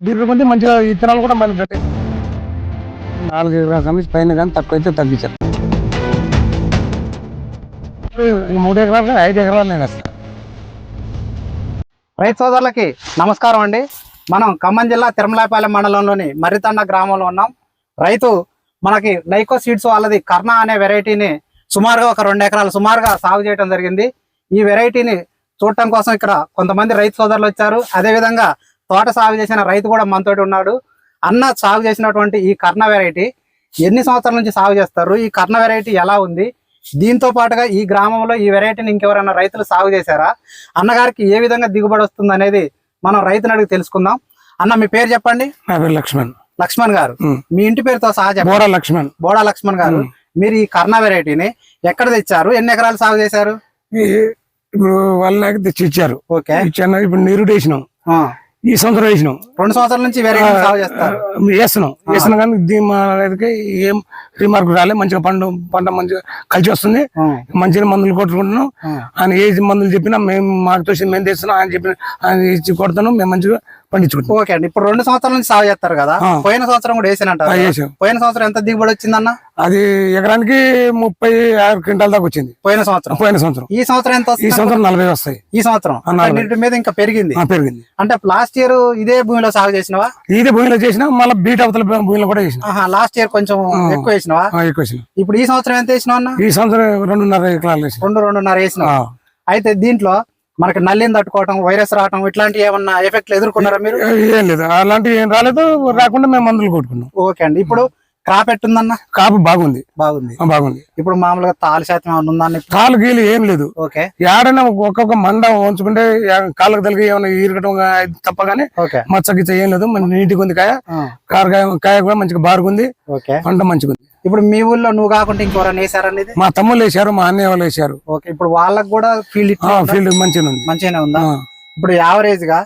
దీని కొంచెం మంచిగా విత్తనాలు కూడా మళ్ళీ కట్టాయి 4 ఎకరాల కమిషన్ పైన కానీ తక్కువ అయితే తగ్గించారు 3 ఎకరాలు 5 ఎకరాలు నేను వస్తాను. రైతు సోదరులకి నమస్కారం అండి. మనం ఖమ్మం జిల్లా తిరుమలాయపాలెం మండలంలోని మర్రితండ గ్రామంలో ఉన్నాం. రైతు మనకి లైకో సీడ్స్ వాళ్ళది కర్ణ అనే వెరైటీని సుమారుగా ఒక 2 ఎకరాలు సుమారుగా సాగు చేయడం జరిగింది. ఈ వెరైటీని చూడటం కోసం ఇక్కడ కొంతమంది రైతు సోదరులు వచ్చారు. అదేవిధంగా తోట సాగు చేసిన రైతు కూడా మనతోటి ఉన్నాడు. అన్న సాగు చేసినటువంటి ఈ కర్ణ వెరైటీ ఎన్ని సంవత్సరాల నుంచి సాగు చేస్తారు, ఈ కర్ణ వెరైటీ ఎలా ఉంది, దీంతో పాటుగా ఈ గ్రామంలో ఈ వెరైటీని ఇంకెవరైనా రైతులు సాగు చేశారా, అన్నగారికి ఏ విధంగా దిగుబడి వస్తుంది అనేది మనం రైతుని అడిగి తెలుసుకుందాం. అన్న మీ పేరు చెప్పండి. నా పేరు లక్ష్మణ్. లక్ష్మణ్ గారు, మీ ఇంటి పేరుతో సహా చెప్పండి. బోడా లక్ష్మణ్ గారు, మీరు ఈ కర్ణ వెరైటీని ఎక్కడ తెచ్చారు, ఎన్ని ఎకరాలు సాగు చేశారు? ఇప్పుడు వాళ్ళకి తెచ్చి ఇచ్చారు. ఓకే, ఇచ్చాను. ఇప్పుడు నీరు వేసినాం. ఈ సంవత్సరం వేసినాం. 2 సంవత్సరాల నుంచి వెరైటీ సాగు చేస్తారు. వేస్తున్నాం కానీ దీని మా రైతుకి ఏం రిమార్క్ రాలే. మంచిగా పంట మంచిగా కలిసి వస్తుంది. మంచిగా మందులు కొట్టుకుంటున్నాం. ఆయన ఏ మందులు చెప్పినా మేము మాకు తోసి మేము తెస్తున్నాం. ఆయన చెప్పిన ఆయన ఇచ్చి కొడుతున్నాం. మేము మంచిగా పండించుకుంటాం. ఓకే అండి. ఇప్పుడు 2 సంవత్సరాల నుంచి సాగు చేస్తారు కదా, పోయిన సంవత్సరం కూడా వేసానంటారు. పోయిన సంవత్సరం ఎంత దిగుబడి వచ్చిందన్న? అది ఎకరానికి 36 క్వింటాల దాకా వచ్చింది పోయిన సంవత్సరం. ఈ సంవత్సరం ఎంత వస్తుంది? ఈ సంవత్సరం 40 వస్తాయి. ఈ సంవత్సరం అన్నిటి మీద ఇంకా పెరిగింది. అంటే లాస్ట్ ఇయర్ ఇదే భూమిలో సాగు చేసినవా? ఇదే భూమిలో చేసినా, మళ్ళీ బీట్ అవతల భూమిలో కూడా చేసిన. లాస్ట్ ఇయర్ కొంచెం ఎక్కువ వేసినవా? ఎక్కువ వేసిన. ఇప్పుడు ఈ సంవత్సరం ఎంత వేసినావు అన్న? ఈ సంవత్సరం 2.5 ఎకరాలు వేసిన. 2.5 వేసినావా? అయితే దీంట్లో మనకి నల్లిని తట్టుకోవటం, వైరస్ రావటం ఇట్లాంటివి ఏమన్నా ఎఫెక్ట్లు ఎదుర్కొన్నారా మీరు? ఏం లేదు, అలాంటివి ఏం రాలేదు. రాకుండా మేము మందులు కొట్టుకున్నాం. ఓకే అండి. ఇప్పుడు క్రాప్ ఎట్టుందన్న? కాపు బాగుంది. ఇప్పుడు మామూలుగా తాలు శాతం ఏమన్నా ఉందా? తాలు గీలు ఏం లేదు. ఓకే, ఏడైనా ఒక్కొక్క మంద ఉంచుకుంటే కాళ్ళకు తలిగి ఏమైనా ఈరగటం తప్పగానే మచ్చ గిచ్చ ఏం లేదు. మంచి నీటిగా ఉంది కాయ. కాయ కూడా మంచిగా బారుగుంది. పంట మంచిగా ఉంది. ఇప్పుడు మీ ఊళ్ళో నువ్వు కాకుండా ఇంకెవరైనా వేసారనేది? మా తమ్ముళ్ళు వేసారు, మా అన్నయ్య వాళ్ళు వేసారు. ఓకే, ఇప్పుడు వాళ్ళకి కూడా ఫీల్డ్ మంచిగానే ఉందా? ఇప్పుడు యావరేజ్ గా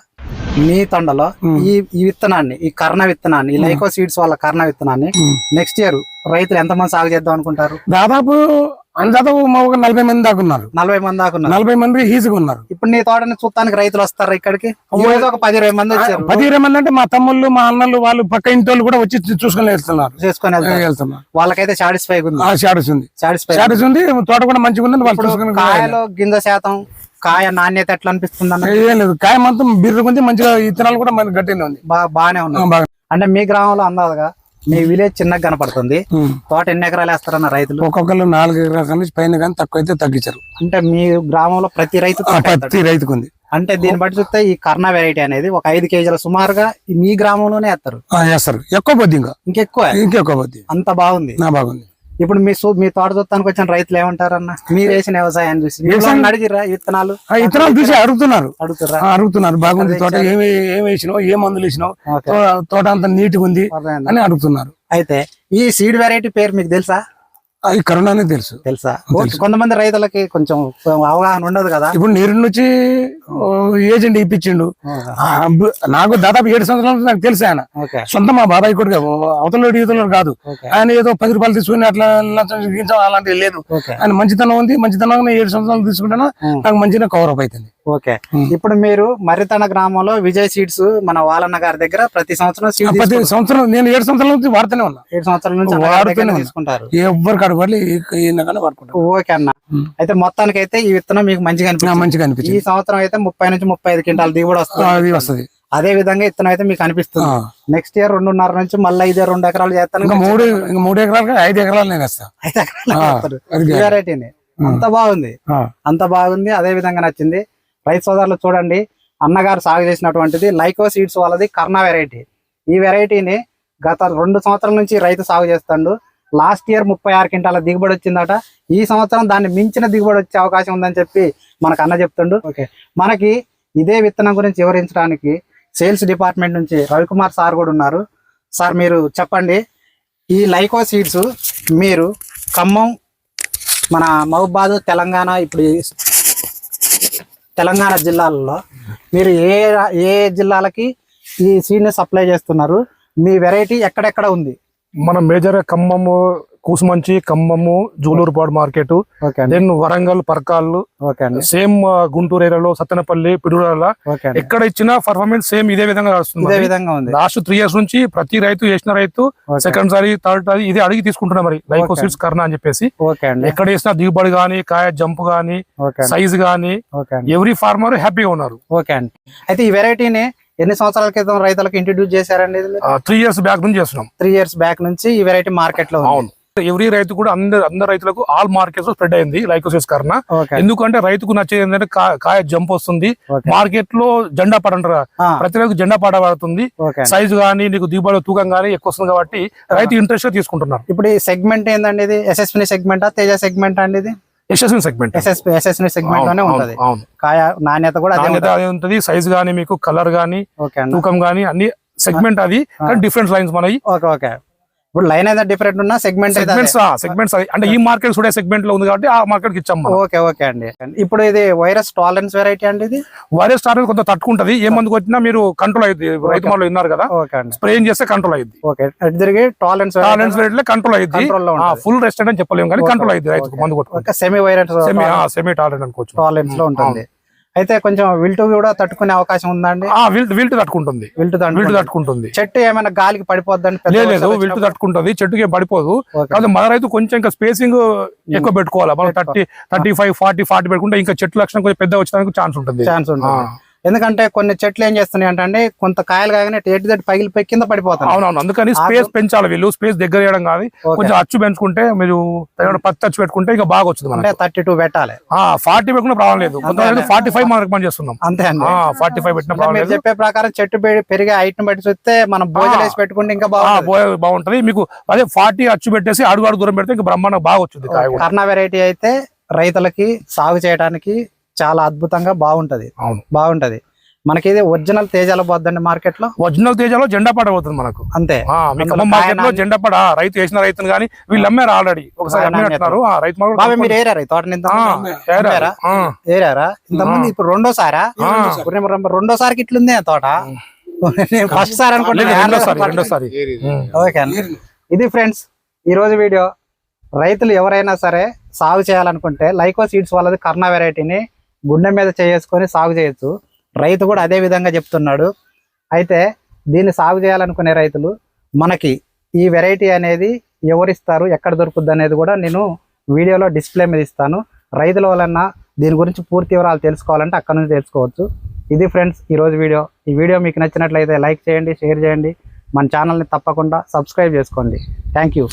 మీ తొండలో ఈ విత్తనాన్ని, ఈ కర్ణ విత్తనాన్ని, ఈ లైకో సీడ్స్ వాళ్ళ కర్ణ విత్తనాన్ని నెక్స్ట్ ఇయర్ రైతులు ఎంత మంది సాగు చేద్దాం అనుకుంటారు? దాదాపు 40 మంది దాకా ఉన్నారు. 40 మంది దాకా ఉన్నారు. 40 మంది ఈజీగా ఉన్నారు. ఇప్పుడు నీ తోటని చూడటానికి రైతులు వస్తారు ఇక్కడికి? ఒక 10-20 మంది వచ్చారు. 10-20 మంది అంటే మా తమ్ముళ్ళు, మా అన్నలు, వాళ్ళు పక్క ఇంటి వాళ్ళు కూడా వచ్చి చూసుకొని వెళ్తున్నారు. వాళ్ళకైతే సాటిస్ఫై ఉంది. సాటిస్ఫై ఉంది. తోట కూడా మంచిగా ఉంది. కాయలో గింజ శాతం, కాయ నాణ్యత ఎట్లా అనిపిస్తుంది అన్న? ఏం లేదు, కాయ మొత్తం బిర్రుకుంది. మంచిగా విత్తనాలు కూడా మనకి గట్టిగానే ఉంది. బాగానే ఉంది. అంటే మీ గ్రామంలో అందాలుగా మీ విలేజ్ చిన్నగా కనపడుతుంది. తోట ఎన్ని ఎకరాలు వేస్తారన్న రైతులు? ఒక్కొక్కరు 4 ఎకరాల కన్నా పైన కానీ తక్కువ అయితే తగ్గించారు. అంటే మీ గ్రామంలో ప్రతి రైతుకు ఉంది. అంటే దీన్ని బట్టి చూస్తే ఈ కర్ణ వెరైటీ అనేది ఒక 5 కేజీల సుమారుగా మీ గ్రామంలోనే వేస్తారు. ఎక్కువ పొద్దు ఇంకెక్కువ పొద్దు. అంత బాగుంది. ఇప్పుడు మీ తోట చూస్తానికి వచ్చిన రైతులు ఏమంటారన్న? మీరు వేసిన వ్యవసాయాన్ని చూసి అడిగిరా? విత్తనాలు చూసి అడుగుతున్నారు. బాగుంది తోట, ఏమి వేసినావు, ఏ మందులు వేసినావు, తోట అంతా నీట్గా ఉంది అని అడుగుతున్నారు. అయితే ఈ సీడ్ వెరైటీ పేరు మీకు తెలుసా? అది కరోనానే తెలుసా? కొంతమంది రైతులకి కొంచెం అవగాహన ఉండదు కదా. ఇప్పుడు నీరు నుంచి ఏజెంట్ ఇప్పించిండు. నాకు దాదాపు 7 సంవత్సరాలు నాకు తెలుసు. ఆయన సొంత మా బాబాయ్ కూడా అవతల కాదు. ఆయన ఏదో 10 రూపాయలు తీసుకుని అట్లా అలాంటివి లేదు. ఆయన మంచితనం ఉంది. మంచితనం 7 సంవత్సరాలు తీసుకుంటాను. నాకు మంచిగా కవర్ అప్ అవుతుంది. ఓకే, ఇప్పుడు మీరు మర్రితండ గ్రామంలో విజయ్ సీడ్స్ మన వాలన్న గారి దగ్గర ప్రతి సంవత్సరం నేను 7 సంవత్సరాల నుంచి వాడుతూనే ఉన్నా. 7 సంవత్సరాల నుంచి తీసుకుంటారు. ఎవరు కాడుకోవాలి. ఓకే అన్న. అయితే మొత్తానికి అయితే ఈ విత్తనం మీకు మంచిగా అనిపిస్తుంది. ఈ సంవత్సరం అయితే 30 నుంచి 35 క్వింటాల దిగుబడి వస్తుంది. అదే విధంగా విత్తనం అయితే మీకు అనిపిస్తుంది. నెక్స్ట్ ఇయర్ 2.5 నుంచి మళ్ళీ ఇదే 2 ఎకరాలు చేస్తాను. 3 ఎకరాలు 5 ఎకరాలు వెరైటీని. అంత బాగుంది. అదే విధంగా నచ్చింది. రైతు సోదరులు చూడండి, అన్నగారు సాగు చేసినటువంటిది లైకో సీడ్స్ వాళ్ళది కర్ణ వెరైటీ. ఈ వెరైటీని గత 2 సంవత్సరాల నుంచి రైతు సాగు చేస్తాడు. లాస్ట్ ఇయర్ 36 క్వింటాల దిగుబడి వచ్చిందట. ఈ సంవత్సరం దాన్ని మించిన దిగుబడి వచ్చే అవకాశం ఉందని చెప్పి మనకు అన్న చెప్తుండు. ఓకే, మనకి ఇదే విత్తనం గురించి వివరించడానికి సేల్స్ డిపార్ట్మెంట్ నుంచి రవికుమార్ సార్ కూడా ఉన్నారు. సార్ మీరు చెప్పండి, ఈ లైకో సీడ్స్ మీరు ఖమ్మం, మన మహబూబాద్, తెలంగాణ, ఇప్పుడు తెలంగాణ జిల్లాలలో మీరు ఏ జిల్లాలకి ఈ సీడ్ని సప్లై చేస్తున్నారు? మీ వెరైటీ ఎక్కడెక్కడ ఉంది? మన major Khammam, Kusumanchi, Khammam, Julurupadu market, okay అండి, దెన్ వరంగల్, పర్కాల్, ఓకే అండి, సేమ్ గుంటూరు ఏరియాలో సత్తెనపల్లి, పిడుగురాల, ఓకే అండి. ఎక్కడ ఇచ్చినా పర్ఫార్మెన్స్ సేమ్ ఇదే విధంగా ఇదే వస్తుంది. విధంగా ఉంది. లాస్ట్ 3 years నుంచి ప్రతి రైతు వేసిన రైతు ఓకే. సెకండ్ సారి, థర్డ్ సారి ఇదే అడిగి తీసుకుంటున్నారు మరి లైకో ఓకే. సీడ్స్ కర్ణ అని చెప్పేసి. ఓకే అండి, ఎక్కడ వేసినా దిగుబడి గానీ, కాయ జంప్ గానీ, ఓకే అండి, సైజ్ గానీ ఓకే అండి, ఎవ్రీ ఫార్మర్ హ్యాపీగా ఉన్నారు. ఓకే అండి. అయితే ఈ వెరైటీని ఎన్ని సంవత్సరాల క్రితం రైతులకు ఇంట్రడ్యూస్ చేశారండి? 3 years బ్యాక్ నుంచి చేస్తున్నాం. 3 years బ్యాక్ నుంచి ఈ వెరైటీ మార్కెట్ లో ఉంది. అవును, ఎవ్రీ రైతు కూడా అందరు రైతులకు ఆల్ మార్కెట్స్ లో స్ప్రెడ్ అయింది లైకో సీడ్స్ కర్ణ. ఓకే అండి, ఎందుకంటే రైతుకు నచ్చేది ఏంటంటే కాయ జంప్ వస్తుంది, ఓకే. మార్కెట్ లో జెండా పాట అంటారు, ఆ, ప్రతి రైతు జెండా పాట పడుతుంది, ఓకే అండి. సైజు గానీ నీకు దిగుబడి తూకం గానీ ఎక్కువ వస్తుంది కాబట్టి రైతు ఇంట్రెస్ట్ గా తీసుకుంటున్నారు. ఇప్పుడు ఈ సెగ్మెంట్ ఏందండి? ఇది ఎస్ఎస్పి సెగ్మెంటా, తేజ సెగ్మెంట్ అండి? ఇది యశస్వి సెగ్మెంట్. ఎస్ఎస్పి సెగ్మెంట్ లోనే ఉంటది. అవును, కాయ నాణ్యత కూడా అదే నాణ్యత అదే ఉంటది, సైజ్ గానీ మీకు కలర్ గానీ ఓకే అండి, తూకం గానీ అన్ని సెగ్మెంట్ అది, కానీ డిఫరెంట్ లైన్స్ మనవి. Okay okay. ఇప్పుడు లైన్ అయితే డిఫరెంట్ ఉన్నా సెగ్మెంట్ అయితే అదే. సెగ్మెంట్స్ అది అంటే ఈ మార్కెట్ చూడే సెగ్మెంట్ లో ఉంది కాబట్టి ఆ మార్కెట్ కి ఇచ్చాం మనం. ఓకే ఓకే అండి. ఇప్పుడు ఇది వైరస్ టాలరెన్స్ వెరైటీ అండి? ఇది వైరస్ స్టార్ కొంత తట్టుకుంటది, ఏ మందుకు వచ్చినా మీరు కంట్రోల్ అయ్యింది. రైతు వాళ్ళు విన్నారు కదా, ఓకే అండి, స్ప్రేయింగ్ చేస్తే కంట్రోల్ అయ్యింది. ఓకే. అటు తిరిగి టాలరెన్స్ రేట్ లో కంట్రోల్ అయ్యింది. కంట్రోల్ లో ఉంటుంది. ఫుల్ రెస్ట్ అని చెప్పలేము కానీ కంట్రోల్ అయ్యింది రైతుకు మందు కొట్టుకుంటే. Okay, semi virus semi tolerant అనుకోవచ్చు. టాలరెన్స్ లో ఉంటుంది. అయితే కొంచెం విల్టు కూడా తట్టుకునే అవకాశం ఉందండి? విల్ట్ తట్టుకుంటుంది. విల్టు తట్టుకుంటుంది. చెట్టు ఏమైనా గాలికి పడిపోద్దండి? లేదు, విల్ట్ తట్టుకుంటుంది, చెట్టుకి ఏం పడిపోదు. కాదు మన రైతు కొంచెం ఇంకా స్పేసింగ్ ఎక్కువ పెట్టుకోవాలి. మనం 35, 40 పెట్టుకుంటే ఇంకా చెట్టు లక్షణం కొంచెం పెద్ద వచ్చడానికి ఛాన్స్ ఉంటుంది. ఎందుకంటే కొన్ని చెట్లు ఏం చేస్తున్నాయి అంటే కొంత కాయలు కాగానే ఎటు పగిలిపోయి కింద పడిపోతాయి. అవునవును, అందుకని స్పేస్ పెంచాలి. వీళ్ళు స్పేస్ దగ్గర చేయడం కాదు, కొంచెం అచ్చు పెంచుకుంటే మీరు పత్తి అచ్చు పెట్టుకుంటే ఇంకా బాగా వచ్చింది. అంటే 32 పెట్టాలి, 40 పెట్టుకుంటే ప్రాబ్లం లేదు. 45 మనం రికమెండ్ చేస్తున్నాం. అంతే అండి. 45 పెట్టిన ప్రాబ్లం లేదు. చెప్పే ప్రకారం చెట్టు పెరిగే హైట్ ని బట్టి చూస్తే మనం బోజలు వేసి పెట్టుకుంటే ఇంకా బాగుంటది. మీకు అదే 40 అచ్చు పెట్టేసి అడుగు దూరం పెడితే ఇంకా బ్రహ్మాండంగా బాగా వచ్చింది. కర్ణ వెరైటీ అయితే రైతులకి సాగు చేయడానికి చాలా అద్భుతంగా బాగుంటది. బాగుంటది. మనకి ఇది ఒరిజినల్ తేజాల పోద్దండి మార్కెట్ లో. ఒరిజినల్ తేజాలో జెండా పడ పోతుంది మనకు. అంతే, మార్కెట్ లో జెండా పడ రైతు వేసిన రైతులు కానీ వీళ్ళు అమ్మారు ఆల్రెడీ ఒకసారి అమ్మినట్టున్నారు. రైతు మీరు ఏరారా తోట ఏరారా ఇంతకుముందు? ఇప్పుడు రెండోసారా? రెండోసారికి ఇట్లుంది తోట. ఫస్ట్ సారి రెండోసారి. ఓకే అండి. ఇది ఫ్రెండ్స్ ఈ రోజు వీడియో. రైతులు ఎవరైనా సరే సాగు చేయాలనుకుంటే లైకో సీడ్స్ వాళ్ళది కర్ణ వెరైటీని గుండె మీద చేసుకొని సాగు చేయొచ్చు. రైతు కూడా అదే విధంగా చెప్తున్నాడు. అయితే దీన్ని సాగు చేయాలనుకునే రైతులు మనకి ఈ వెరైటీ అనేది ఎవరిస్తారు, ఎక్కడ దొరుకుద్ది అనేది కూడా నేను వీడియోలో డిస్ప్లే మీద ఇస్తాను. రైతుల వలన దీని గురించి పూర్తి వివరాలు తెలుసుకోవాలంటే అక్కడ నుంచి తెలుసుకోవచ్చు. ఇది ఫ్రెండ్స్ ఈరోజు వీడియో. ఈ వీడియో మీకు నచ్చినట్లయితే లైక్ చేయండి, షేర్ చేయండి, మన ఛానల్ని తప్పకుండా సబ్స్క్రైబ్ చేసుకోండి. Thank you.